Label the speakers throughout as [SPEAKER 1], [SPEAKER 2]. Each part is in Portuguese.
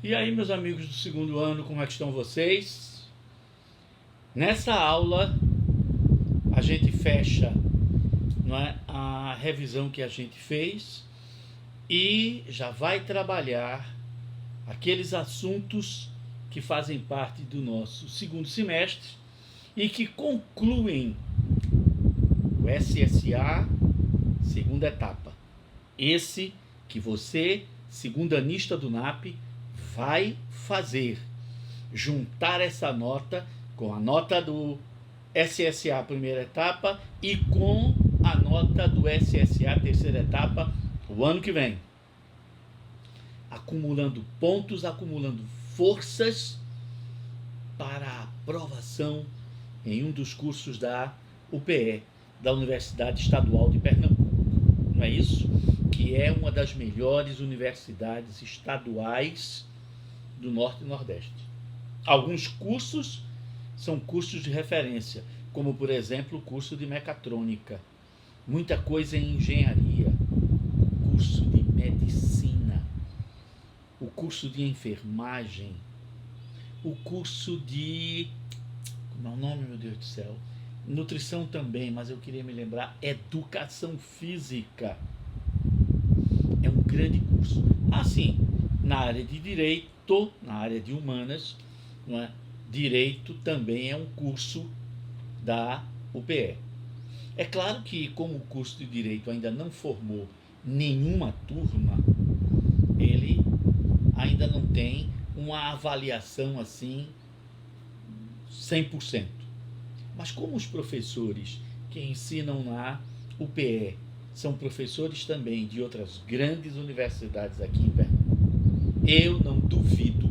[SPEAKER 1] E aí, meus amigos do segundo ano, como é que estão vocês? Nessa aula, a gente fecha, não é, a revisão que a gente fez e já vai trabalhar aqueles assuntos que fazem parte do nosso segundo semestre e que concluem o SSA, segunda etapa. Esse que você, segundanista do NAP, vai fazer. Juntar essa nota com a nota do SSA primeira etapa e com a nota do SSA terceira etapa o ano que vem. Acumulando pontos, acumulando forças para a aprovação em um dos cursos da UPE, da Universidade Estadual de Pernambuco. Não é isso? Que é uma das melhores universidades estaduais do Norte e Nordeste. Alguns cursos são cursos de referência, como, por exemplo, o curso de mecatrônica. Muita coisa em engenharia, o curso de medicina, o curso de enfermagem, o curso de... como é o nome, meu Deus do céu? Nutrição também, mas eu queria me lembrar, educação física. É um grande curso. Assim, na área de direito, na área de humanas, não é? Direito também é um curso da UPE. É claro que, como o curso de direito ainda não formou nenhuma turma, ele ainda não tem uma avaliação assim 100%. Mas como os professores que ensinam na UPE são professores também de outras grandes universidades aqui em Pernambuco, eu não duvido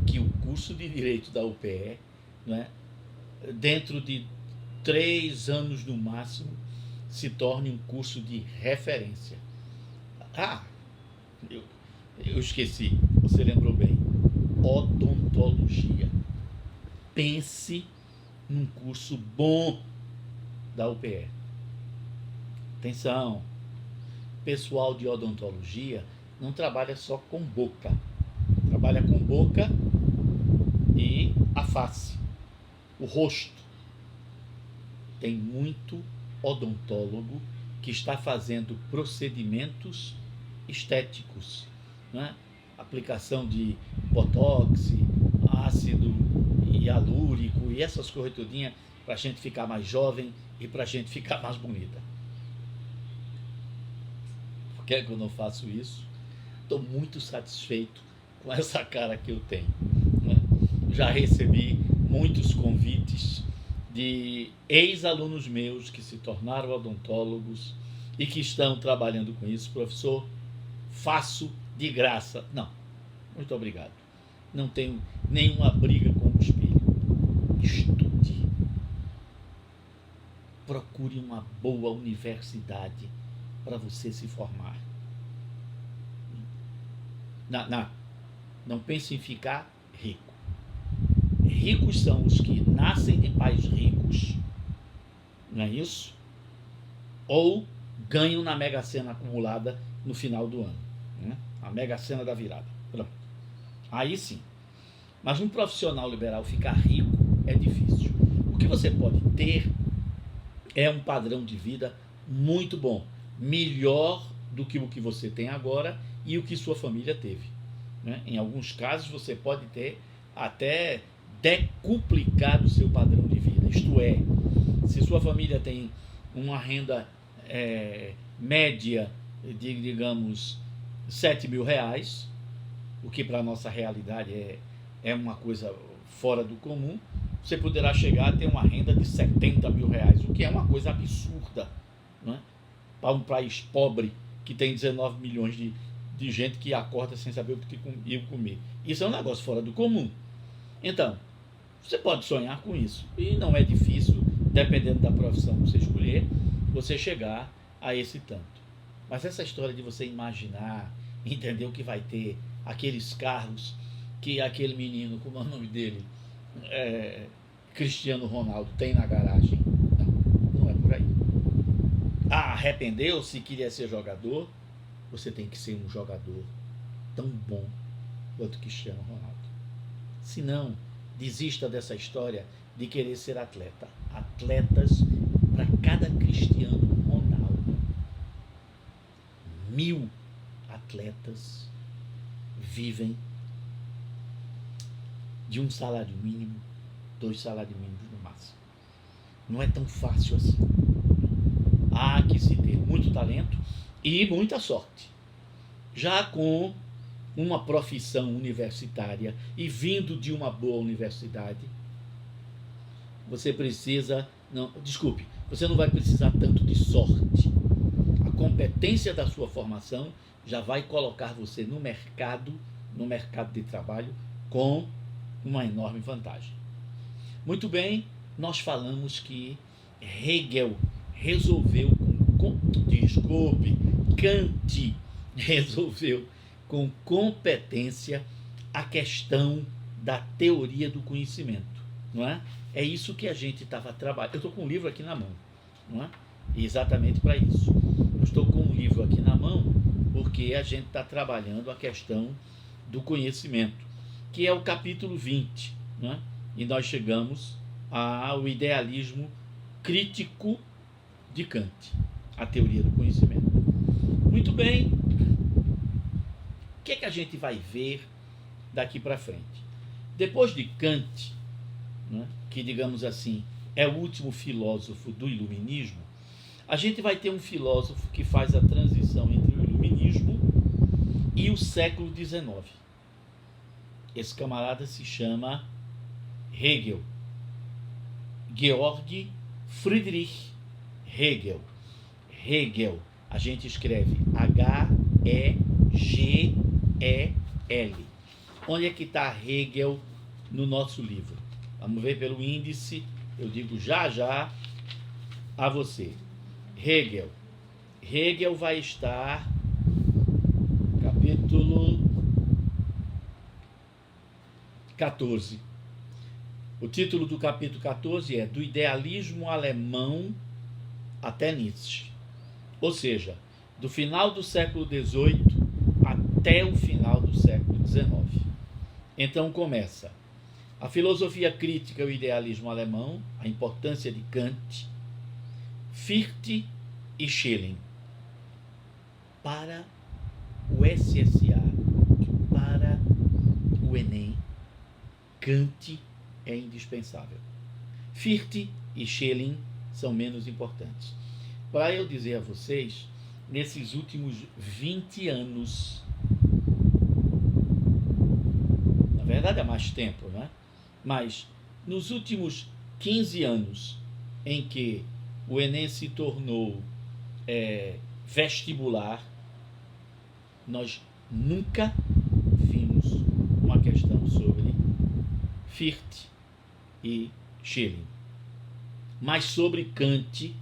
[SPEAKER 1] que o curso de Direito da UPE, né, dentro de 3 anos no máximo, se torne um curso de referência. Eu esqueci, você lembrou bem. Odontologia. Pense num curso bom da UPE. Atenção, pessoal de odontologia não trabalha só com boca, trabalha com boca e a face, o rosto. Tem muito odontólogo que está fazendo procedimentos estéticos, né? Aplicação de botox, ácido hialúrico e essas coisas todinhas para a gente ficar mais jovem e para a gente ficar mais bonita. Por que é que eu não faço isso? Estou muito satisfeito com essa cara que eu tenho, né? Já recebi muitos convites de ex-alunos meus que se tornaram odontólogos e que estão trabalhando com isso. Professor, faço de graça. Não, muito obrigado. Não tenho nenhuma briga com o espelho. Estude. Procure uma boa universidade para você se formar. Não pense em ficar rico. Ricos são os que nascem de pais ricos, não é isso? Ou ganham na Mega Sena acumulada no final do ano, né? A Mega Sena da virada. Pronto. Aí sim. Mas um profissional liberal ficar rico é difícil. O que você pode ter é um padrão de vida muito bom, melhor do que o que você tem agora e o que sua família teve, né? Em alguns casos você pode ter até decuplicar o seu padrão de vida. Isto é, se sua família tem uma renda média de, digamos, 7 mil reais, o que para a nossa realidade é uma coisa fora do comum, você poderá chegar a ter uma renda de 70 mil reais, o que é uma coisa absurda, né? Para um país pobre que tem 19 milhões de gente que acorda sem saber o que ia comer. Isso é um negócio fora do comum. Então, você pode sonhar com isso. E não é difícil, dependendo da profissão que você escolher, você chegar a esse tanto. Mas essa história de você imaginar, entender o que vai ter, aqueles carros que aquele menino, como é o nome dele, Cristiano Ronaldo, tem na garagem. Não é por aí. Arrependeu-se, queria ser jogador? Você tem que ser um jogador tão bom quanto Cristiano Ronaldo. Se não, desista dessa história de querer ser atleta. Atletas para cada Cristiano Ronaldo. 1000 atletas vivem de um salário mínimo, 2 salários mínimos no máximo. Não é tão fácil assim. Há que se ter muito talento e muita sorte. Já com uma profissão universitária e vindo de uma boa universidade, você precisa, você não vai precisar tanto de sorte. A competência da sua formação já vai colocar você no mercado de trabalho com uma enorme vantagem. Muito bem, nós falamos que Kant resolveu com competência a questão da teoria do conhecimento, não é? É isso que a gente estava trabalhando. Eu estou com um livro aqui na mão, não é? Exatamente para isso. Eu estou com um livro aqui na mão porque a gente está trabalhando a questão do conhecimento, que é o capítulo 20, não é? E nós chegamos ao idealismo crítico de Kant, a teoria do conhecimento. Muito bem. O que é que a gente vai ver daqui para frente? Depois de Kant, né, que, digamos assim, é o último filósofo do iluminismo, a gente vai ter um filósofo que faz a transição entre o iluminismo e o século XIX. Esse camarada se chama Hegel. Georg Friedrich Hegel. Hegel, a gente escreve H-E-G-E-L. Onde é que está Hegel no nosso livro? Vamos ver pelo índice, eu digo já a você. Hegel vai estar capítulo 14. O título do capítulo 14 é Do Idealismo Alemão até Nietzsche. Ou seja, do final do século XVIII até o final do século XIX. Então começa a filosofia crítica e o idealismo alemão, a importância de Kant, Fichte e Schelling. Para o SSA e para o Enem, Kant é indispensável. Fichte e Schelling são menos importantes. Para eu dizer a vocês, nesses últimos 20 anos, na verdade há mais tempo, né? Mas nos últimos 15 anos em que o Enem se tornou vestibular, nós nunca vimos uma questão sobre Fichte e Schelling. Mas sobre Kant,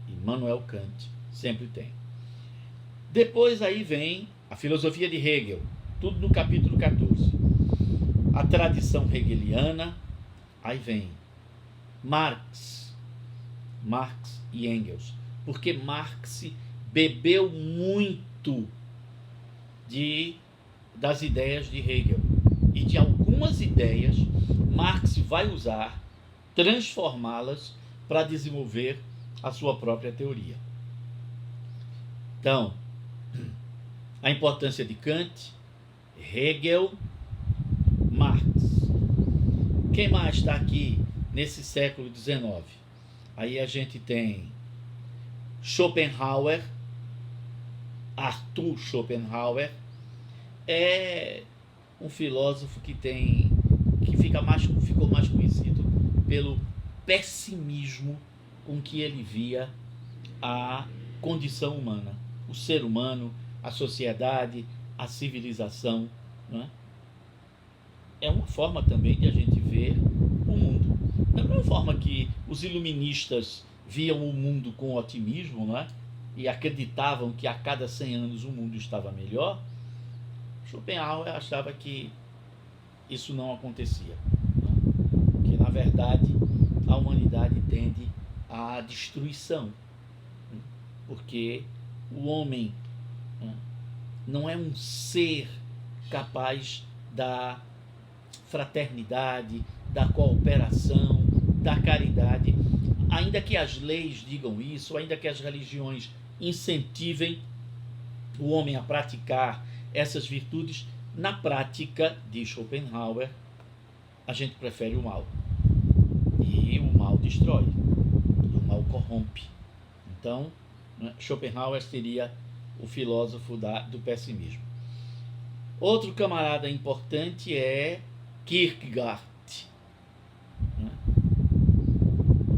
[SPEAKER 1] Immanuel Kant, sempre tem. Depois aí vem a filosofia de Hegel, tudo no capítulo 14. A tradição hegeliana, aí vem Marx e Engels, porque Marx bebeu muito das ideias de Hegel, e de algumas ideias Marx vai usar, transformá-las para desenvolver a sua própria teoria. Então, a importância de Kant, Hegel, Marx. Quem mais está aqui nesse século XIX? Aí a gente tem Schopenhauer, Arthur Schopenhauer, é um filósofo que ficou mais conhecido pelo pessimismo com que ele via a condição humana, o ser humano, a sociedade, a civilização, né? É uma forma também de a gente ver o mundo. Da mesma forma que os iluministas viam o mundo com otimismo, né? E acreditavam que a cada 100 anos o mundo estava melhor, Schopenhauer achava que isso não acontecia, né? Que na verdade a humanidade tende à destruição, né? Porque o homem, né, não é um ser capaz da fraternidade, da cooperação, da caridade. Ainda que as leis digam isso, ainda que as religiões incentivem o homem a praticar essas virtudes, na prática, diz Schopenhauer, a gente prefere o mal. E o mal destrói, e o mal corrompe. Então, Schopenhauer seria o filósofo do pessimismo. Outro camarada importante é Kierkegaard.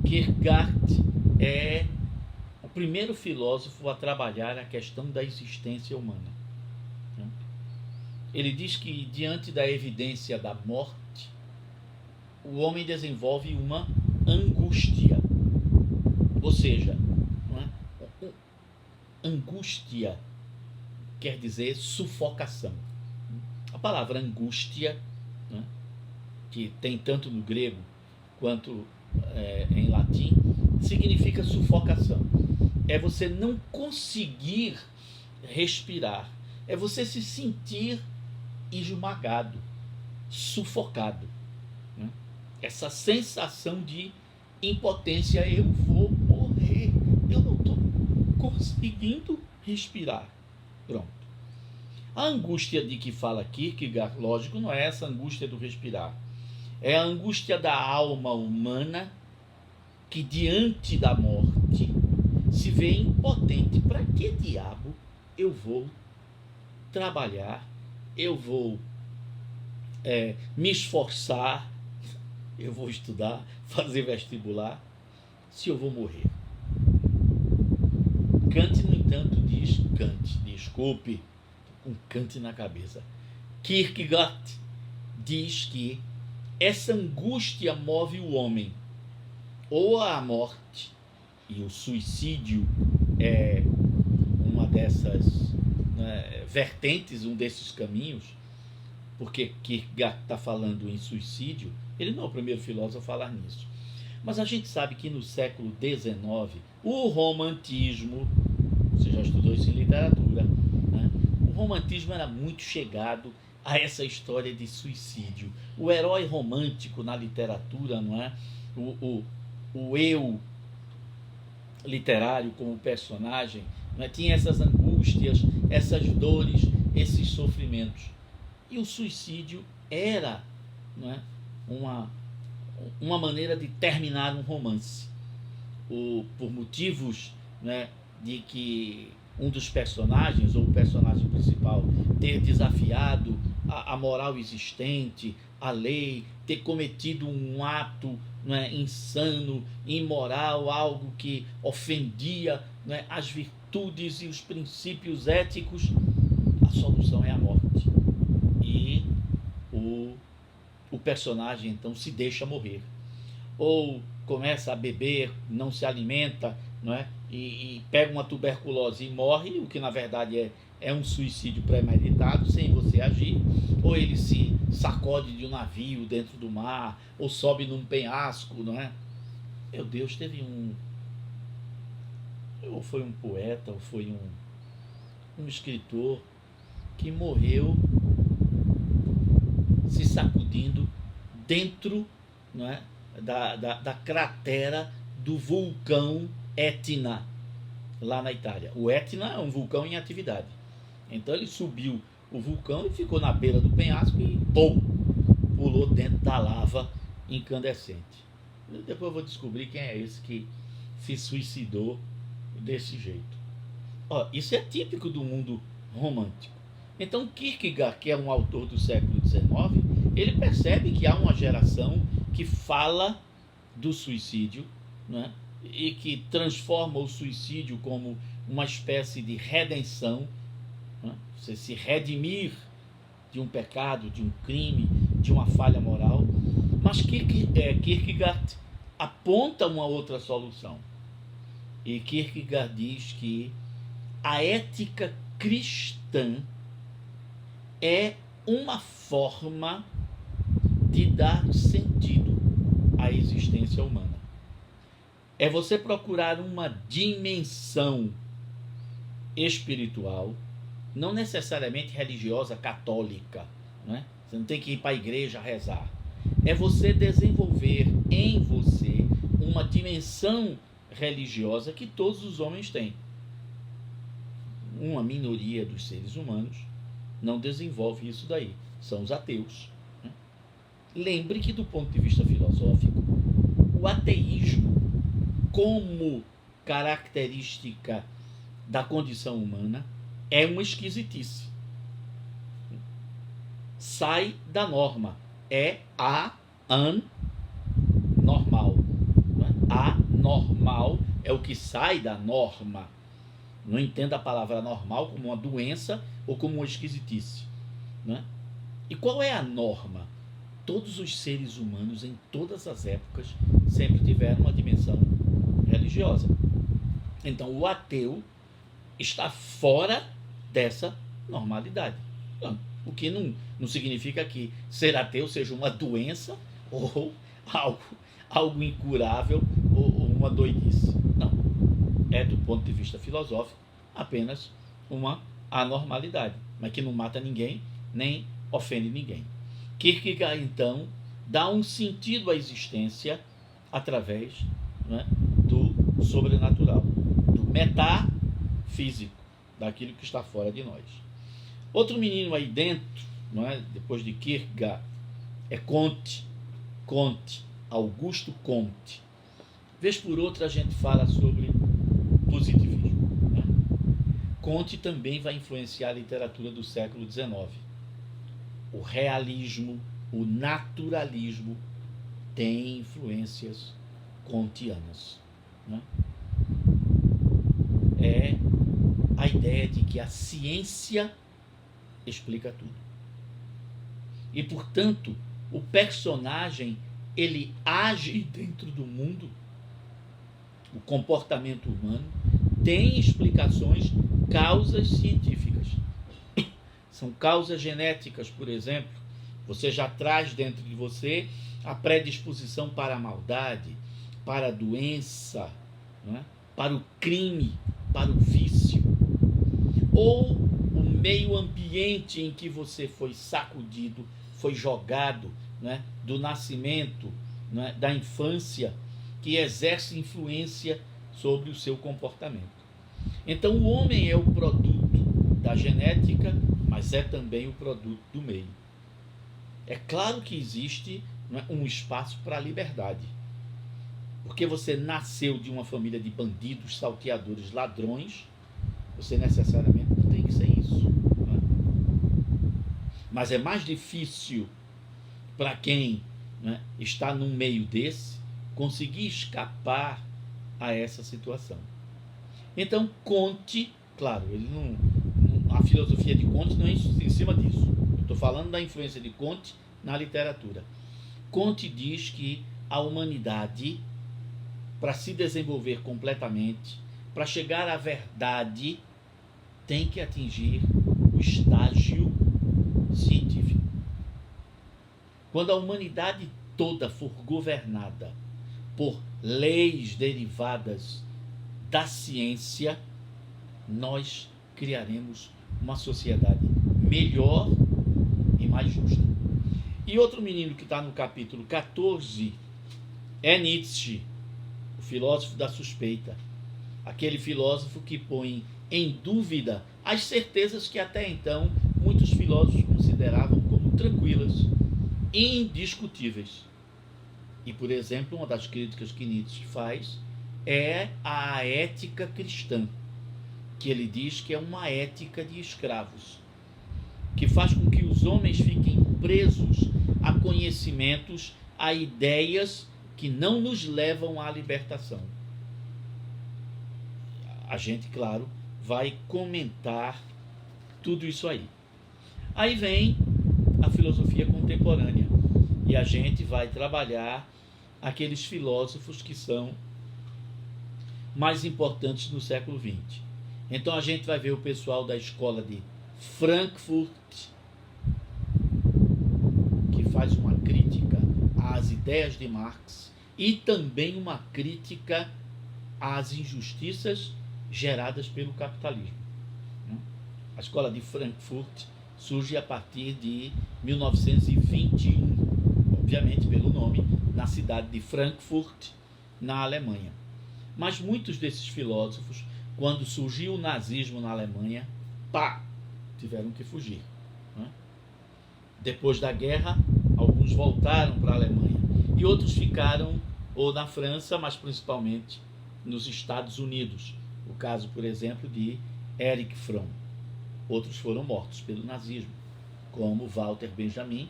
[SPEAKER 1] Kierkegaard é o primeiro filósofo a trabalhar a questão da existência humana. Ele diz que, diante da evidência da morte, o homem desenvolve uma angústia. Ou seja, angústia quer dizer sufocação. A palavra angústia, que tem tanto no grego quanto em latim, significa sufocação. É você não conseguir respirar. É você se sentir esmagado, sufocado. Essa sensação de impotência. Eu vou morrer. Eu não estou conseguindo respirar. Pronto. A angústia de que fala Kierkegaard, lógico, não é essa angústia do respirar. É a angústia da alma humana que, diante da morte, se vê impotente. Para que diabo eu vou trabalhar? Eu vou me esforçar? Eu vou estudar, fazer vestibular, se eu vou morrer? Kant, no entanto, diz... Kant, desculpe, com Kant na cabeça. Kierkegaard diz que essa angústia move o homem ou à morte, e o suicídio é uma dessas vertentes, um desses caminhos, porque Kierkegaard está falando em suicídio. Ele não é o primeiro filósofo a falar nisso. Mas a gente sabe que no século XIX, o romantismo, você já estudou isso em literatura, o romantismo era muito chegado a essa história de suicídio. O herói romântico na literatura, não é? O eu literário como personagem, não é? Tinha essas angústias, essas dores, esses sofrimentos. E o suicídio era, não é, uma maneira de terminar um romance. Por motivos, né, de que um dos personagens, ou o personagem principal, ter desafiado a moral existente, a lei, ter cometido um ato, né, insano, imoral, algo que ofendia, né, as virtudes e os princípios éticos. A solução é a morte. E o personagem então se deixa morrer, ou começa a beber, não se alimenta, não é? E pega uma tuberculose e morre, o que na verdade é um suicídio premeditado, sem você agir. Ou ele se sacode de um navio dentro do mar, ou sobe num penhasco, não é? Meu Deus, teve ou foi um poeta, ou foi um escritor que morreu se sacudindo dentro, não é, da cratera do vulcão Etna, lá na Itália. O Etna é um vulcão em atividade. Então ele subiu o vulcão e ficou na beira do penhasco e pulou dentro da lava incandescente. Depois eu vou descobrir quem é esse que se suicidou desse jeito. Isso é típico do mundo romântico. Então Kierkegaard, que é um autor do século XIX, ele percebe que há uma geração que fala do suicídio, né, e que transforma o suicídio como uma espécie de redenção, né, você se redimir de um pecado, de um crime, de uma falha moral. Mas Kierkegaard aponta uma outra solução. E Kierkegaard diz que a ética cristã é uma forma de dar sentido à existência humana. É você procurar uma dimensão espiritual, não necessariamente religiosa, católica, não é? Você não tem que ir para a igreja rezar. É você desenvolver em você uma dimensão religiosa que todos os homens têm. Uma minoria dos seres humanos não desenvolve isso daí. São os ateus. Lembre que, do ponto de vista filosófico, o ateísmo, como característica da condição humana, é uma esquisitice. Sai da norma. É anormal. Anormal é o que sai da norma. Não entenda a palavra normal como uma doença ou como uma esquisitice. Né? E qual é a norma? Todos os seres humanos, em todas as épocas, sempre tiveram uma dimensão religiosa. Então, o ateu está fora dessa normalidade. O que não significa que ser ateu seja uma doença ou algo incurável ou uma doidice. Não. É, do ponto de vista filosófico, apenas uma anormalidade, mas que não mata ninguém, nem ofende ninguém. Kierkegaard, então, dá um sentido à existência através, né, do sobrenatural, do metafísico, daquilo que está fora de nós. Outro menino aí dentro, não é, depois de Kierkegaard, é Comte, Augusto Comte. Vez por outra a gente fala sobre positivismo. Né? Comte também vai influenciar a literatura do século XIX. O realismo, o naturalismo tem influências kantianas. Né? É a ideia de que a ciência explica tudo. E, portanto, o personagem, ele age dentro do mundo. O comportamento humano tem explicações, causas científicas. São causas genéticas, por exemplo. Você já traz dentro de você a predisposição para a maldade, para a doença, né? Para o crime, para o vício. Ou o meio ambiente em que você foi sacudido, foi jogado, né? Do nascimento, né? Da infância, que exerce influência sobre o seu comportamento. Então, o homem é o produto da genética, mas é também o produto do meio. É claro que existe, né, um espaço para a liberdade. Porque você nasceu de uma família de bandidos, salteadores, ladrões, você necessariamente não tem que ser isso. Né? Mas é mais difícil para quem, né, está num meio desse conseguir escapar a essa situação. Então, Comte, claro, ele a filosofia de Comte não é em cima disso. Eu estou falando da influência de Comte na literatura. Comte diz que a humanidade, para se desenvolver completamente, para chegar à verdade, tem que atingir o estágio científico. Quando a humanidade toda for governada por leis derivadas da ciência, nós criaremos uma sociedade melhor e mais justa. E outro menino que está no capítulo 14 é Nietzsche, o filósofo da suspeita. Aquele filósofo que põe em dúvida as certezas que até então muitos filósofos consideravam como tranquilas, indiscutíveis. E, por exemplo, uma das críticas que Nietzsche faz é a ética cristã, que ele diz que é uma ética de escravos, que faz com que os homens fiquem presos a conhecimentos, a ideias que não nos levam à libertação. A gente, claro, vai comentar tudo isso aí. Aí vem a filosofia contemporânea e a gente vai trabalhar aqueles filósofos que são mais importantes no século XX. Então a gente vai ver o pessoal da escola de Frankfurt, que faz uma crítica às ideias de Marx e também uma crítica às injustiças geradas pelo capitalismo. A escola de Frankfurt surge a partir de 1921, obviamente pelo nome, na cidade de Frankfurt, na Alemanha. Mas muitos desses filósofos, quando surgiu o nazismo na Alemanha, tiveram que fugir. Depois da guerra, alguns voltaram para a Alemanha e outros ficaram ou na França, mas principalmente nos Estados Unidos. O caso, por exemplo, de Erich Fromm. Outros foram mortos pelo nazismo, como Walter Benjamin,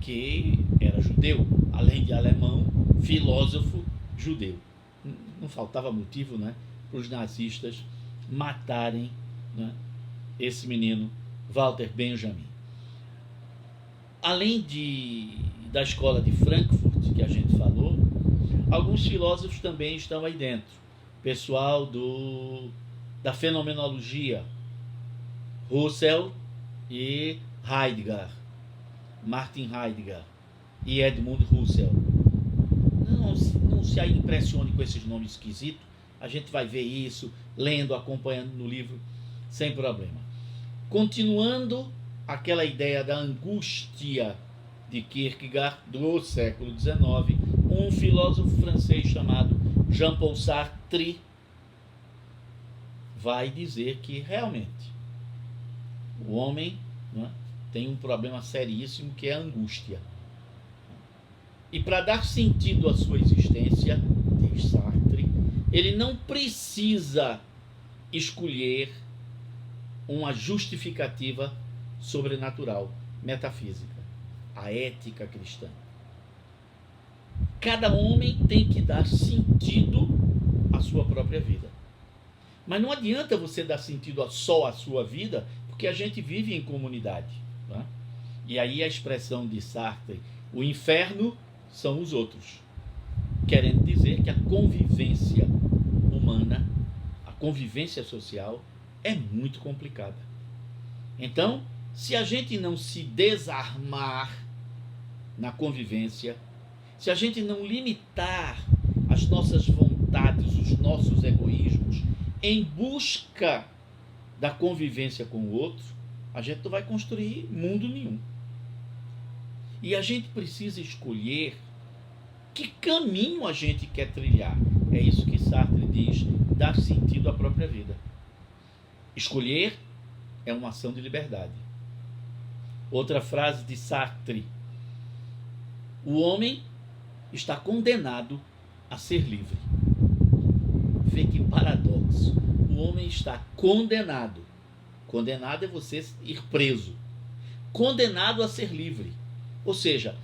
[SPEAKER 1] que era judeu, além de alemão, filósofo judeu. Não faltava motivo, né, para os nazistas matarem, né, esse menino, Walter Benjamin. Além da escola de Frankfurt, que a gente falou, alguns filósofos também estão aí dentro. Pessoal da fenomenologia, Husserl e Heidegger, Martin Heidegger e Edmund Husserl. Não se impressione com esses nomes esquisitos, a gente vai ver isso lendo, acompanhando no livro, sem problema. Continuando aquela ideia da angústia de Kierkegaard do século XIX, um filósofo francês chamado Jean-Paul Sartre vai dizer que realmente o homem, né, tem um problema seríssimo que é a angústia. E para dar sentido à sua existência, diz Sartre, ele não precisa escolher uma justificativa sobrenatural, metafísica, a ética cristã. Cada homem tem que dar sentido à sua própria vida. Mas não adianta você dar sentido só à sua vida, porque a gente vive em comunidade. Né? E aí a expressão de Sartre, o inferno são os outros. Querendo dizer que a convivência humana, a convivência social, é muito complicada. Então, se a gente não se desarmar na convivência, se a gente não limitar as nossas vontades, os nossos egoísmos, em busca da convivência com o outro, a gente não vai construir mundo nenhum. E a gente precisa escolher que caminho a gente quer trilhar. É isso que Sartre diz, dar sentido à própria vida. Escolher é uma ação de liberdade. Outra frase de Sartre: o homem está condenado a ser livre. Vê que paradoxo. O homem está condenado. Condenado é você ir preso. Condenado a ser livre. Ou seja,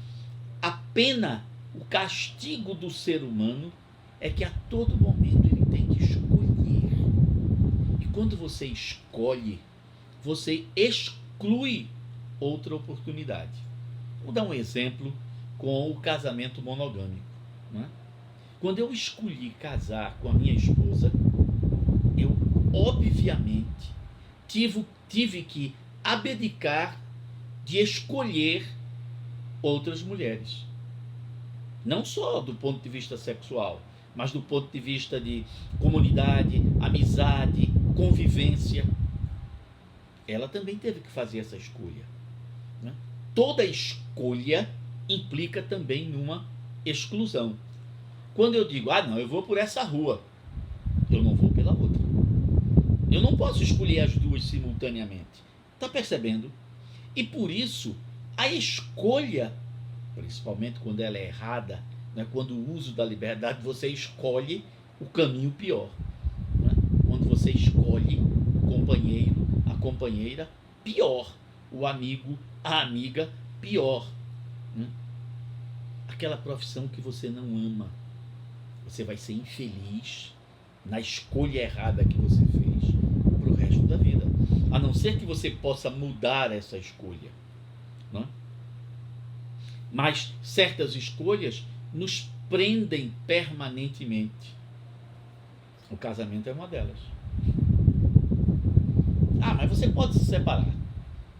[SPEAKER 1] a pena, o castigo do ser humano é que a todo momento ele tem que escolher. E quando você escolhe, você exclui outra oportunidade. Vou dar um exemplo com o casamento monogâmico. Né? Quando eu escolhi casar com a minha esposa, eu obviamente tive que abdicar de escolher outras mulheres. Não só do ponto de vista sexual, mas do ponto de vista de comunidade, amizade, convivência. Ela também teve que fazer essa escolha. Né? Toda escolha implica também numa exclusão. Quando eu digo, não, eu vou por essa rua, eu não vou pela outra. Eu não posso escolher as duas simultaneamente. Está percebendo? E por isso, a escolha, principalmente quando ela é errada, né, quando o uso da liberdade, você escolhe o caminho pior. Né? Quando você escolhe o companheiro, a companheira, pior. O amigo, a amiga, pior. Né? Aquela profissão que você não ama. Você vai ser infeliz na escolha errada que você fez para o resto da vida. A não ser que você possa mudar essa escolha. Né? Mas certas escolhas nos prendem permanentemente. O casamento é uma delas. Mas você pode se separar.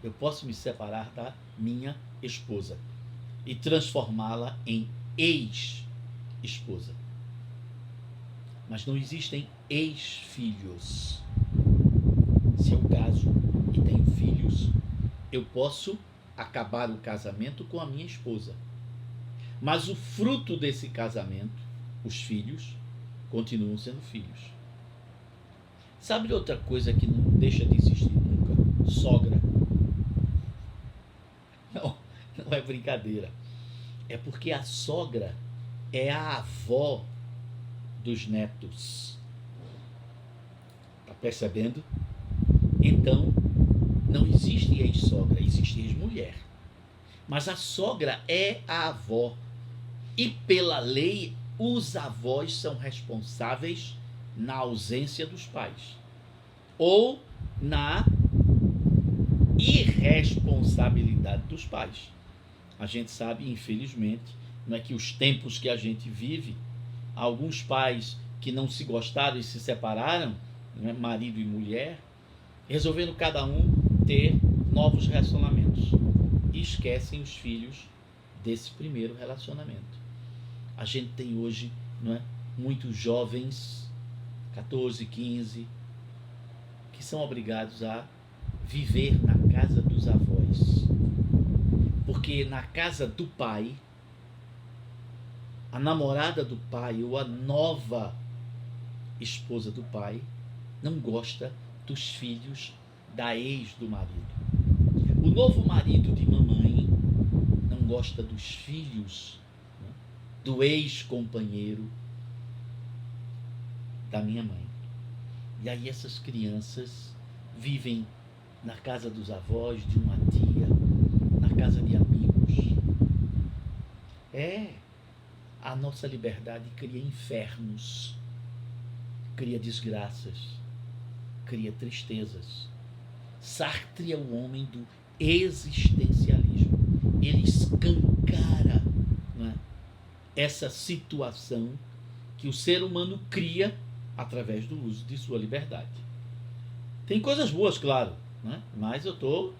[SPEAKER 1] Eu posso me separar da minha esposa e transformá-la em ex-esposa. Mas não existem ex-filhos. Se eu caso e tenho filhos, eu posso acabar o casamento com a minha esposa, mas o fruto desse casamento, os filhos, continuam sendo filhos. Sabe de outra coisa que não deixa de existir nunca? Sogra. Não, não é brincadeira. É porque a sogra é a avó dos netos. Está percebendo? Então, não existe ex-sogra, existe ex-mulher. Mas a sogra é a avó. E pela lei, os avós são responsáveis na ausência dos pais. Ou na irresponsabilidade dos pais. A gente sabe, infelizmente, não é que os tempos que a gente vive, alguns pais que não se gostaram e se separaram, né, marido e mulher, resolvendo cada um ter novos relacionamentos e esquecem os filhos desse primeiro relacionamento. A gente tem hoje, não é, muitos jovens, 14, 15, que são obrigados a viver na casa dos avós. Porque na casa do pai, a namorada do pai ou a nova esposa do pai não gosta dos filhos da ex do marido. O novo marido de mamãe não gosta dos filhos, né, do ex-companheiro da minha mãe. E aí essas crianças vivem na casa dos avós, de uma tia, na casa de amigos. A nossa liberdade cria infernos, cria desgraças, cria tristezas. Sartre é o homem do existencialismo. Ele escancara, né, essa situação que o ser humano cria através do uso de sua liberdade. Tem coisas boas, claro, né? Mas eu estou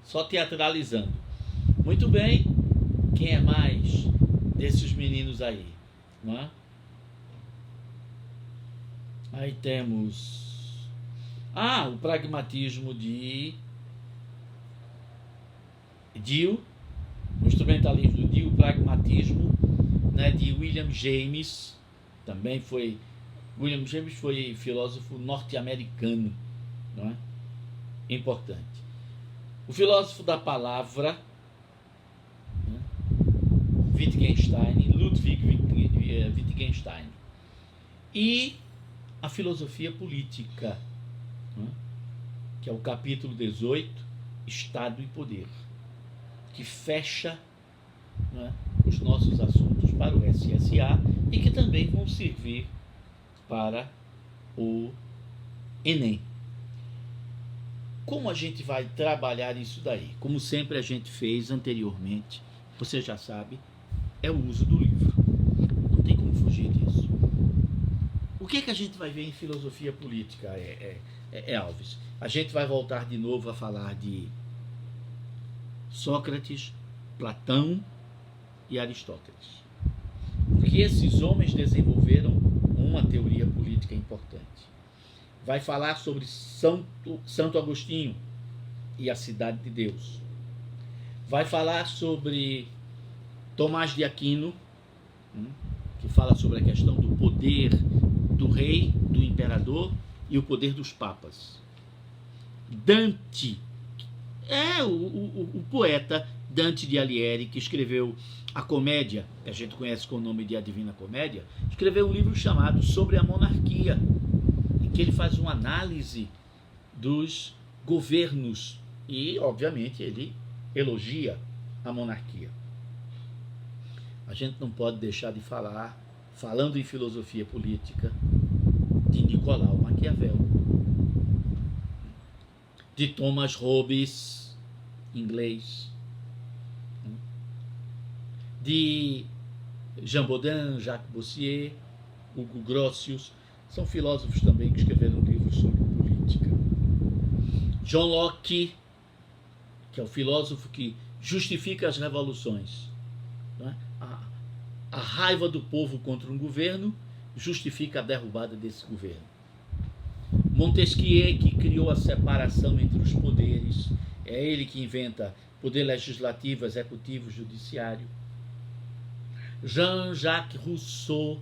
[SPEAKER 1] só teatralizando. Muito bem, quem é mais desses meninos aí? Né? Aí temos o pragmatismo de Dio, o instrumentalismo do Dio, o pragmatismo, né, de William James. Também foi William James, foi filósofo norte-americano, não é? Importante. O filósofo da palavra, né? Ludwig Wittgenstein. E a filosofia política, né? Que é o capítulo 18, Estado e Poder, que fecha, né, os nossos assuntos para o SSA e que também vão servir para o Enem. Como a gente vai trabalhar isso daí? Como sempre a gente fez anteriormente, você já sabe, é o uso do livro. Não tem como fugir disso. O que a gente vai ver em filosofia política, Alves? A gente vai voltar de novo a falar de Sócrates, Platão e Aristóteles. Porque esses homens desenvolveram uma teoria política importante. Vai falar sobre Santo Agostinho e a Cidade de Deus. Vai falar sobre Tomás de Aquino, que fala sobre a questão do poder do rei, do imperador e o poder dos papas. Dante, o poeta Dante de Alighieri, que escreveu a comédia, que a gente conhece com o nome de A Divina Comédia, escreveu um livro chamado Sobre a Monarquia, em que ele faz uma análise dos governos e, obviamente, ele elogia a monarquia. A gente não pode deixar de falar, falando em filosofia política, de Nicolau Maquiavel, de Thomas Hobbes, inglês, de Jean Baudin, Jacques Boissier, Hugo Grotius, são filósofos também que escreveram livros sobre política. John Locke, que é o filósofo que justifica as revoluções. Não é? A raiva do povo contra um governo justifica a derrubada desse governo. Montesquieu, que criou a separação entre os poderes É ele que inventa poder legislativo, executivo, judiciário. Jean-Jacques Rousseau,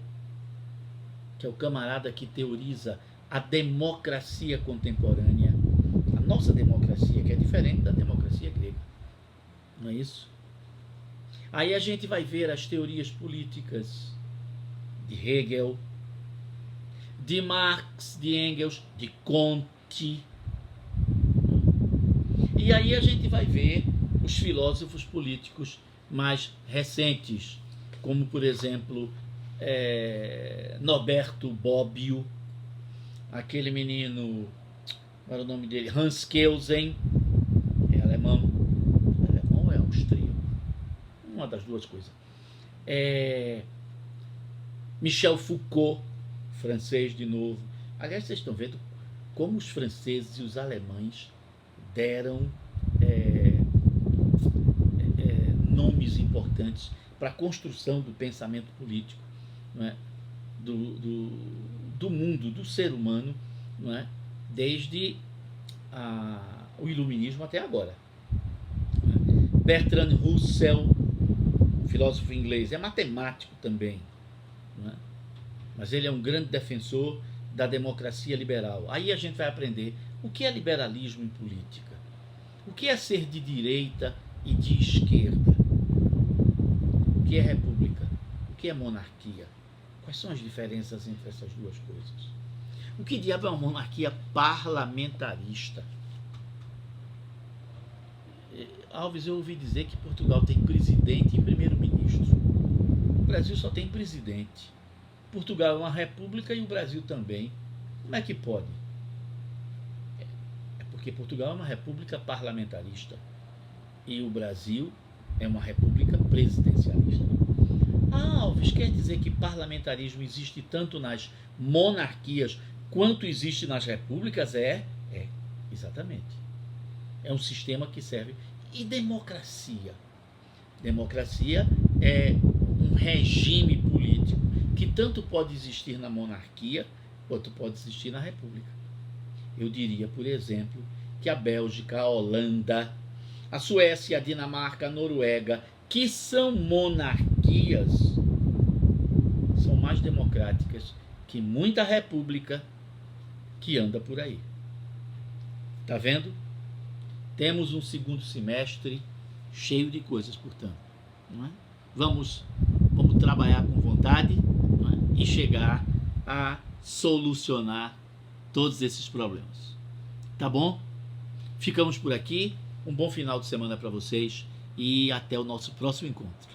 [SPEAKER 1] que é o camarada que teoriza a democracia contemporânea, a nossa democracia, que é diferente da democracia grega. Não é isso? Aí a gente vai ver as teorias políticas de Hegel, de Marx, de Engels, de Comte. E aí a gente vai ver os filósofos políticos mais recentes, como, por exemplo, Norberto Bobbio, aquele menino, qual era o nome dele? Hans Kelsen, é alemão. É alemão ou é austríaco? Uma das duas coisas. Michel Foucault, francês de novo. Aliás, vocês estão vendo como os franceses e os alemães deram nomes importantes para a construção do pensamento político, não é? do mundo, do ser humano, não é? Desde o iluminismo até agora. Bertrand Russell, filósofo inglês, é matemático também, não é? Mas ele é um grande defensor da democracia liberal. Aí a gente vai aprender o que é liberalismo em política, o que é ser de direita e de esquerda, o que é república, o que é monarquia, quais são as diferenças entre essas duas coisas. O que diabo é uma monarquia parlamentarista? Alves, eu ouvi dizer que Portugal tem presidente e primeiro-ministro. O Brasil só tem presidente. Portugal é uma república e o Brasil também. Como é que pode? É porque Portugal é uma república parlamentarista e o Brasil é uma república presidencialista. Alves, quer dizer que parlamentarismo existe tanto nas monarquias quanto existe nas repúblicas? Exatamente. É um sistema que serve. E democracia? Democracia é um regime político que tanto pode existir na monarquia quanto pode existir na república. Eu diria, por exemplo, que a Bélgica, a Holanda, a Suécia, a Dinamarca, a Noruega, que são monarquias, são mais democráticas que muita república que anda por aí. Tá vendo? Temos um segundo semestre cheio de coisas, portanto. Não é? Vamos trabalhar com vontade, não é? E chegar a solucionar todos esses problemas. Tá bom? Ficamos por aqui. Um bom final de semana para vocês e até o nosso próximo encontro.